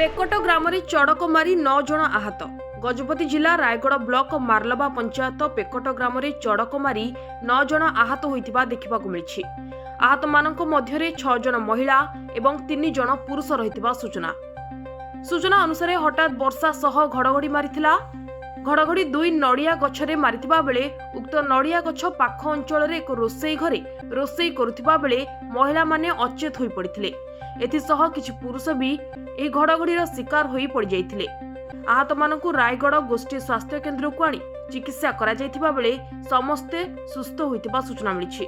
पेकोट ग्राम चढ़क मारी 9 जन आहत। गजपति जिला रायगढ़ ब्लॉक मार्लबा पंचायत पेकोट ग्राम चढ़क मारी 9 जन आहत होइतिबा देखिबाकु मिलिछि। आहत मानक मध्यरे 6 जन महिला एवं 3 जन पुरुष रहितिबा सूचना अनुसार हठात वर्षा सह घड़घड़ी मारिथिला। घड़घड़ी 2 नड़िया गछरे मारिथिबा बेले उक्त नड़िया गछ पाख अंचल एक रोषेई घरे रोषेई करुथिबा बेले महिला माने अचेत होई पड़िथिले। एथिसह किछि पुरुष भी एही घड़घड़ीर शिकार होई पड़ जाइथिले। आहत मानकु रायगढ़ गोष्ठी स्वास्थ्य केन्द्र को आनी चिकित्सा करा जाइथिबा बेले समस्ते सुस्थ होइतिबा सूचना मिलिछि।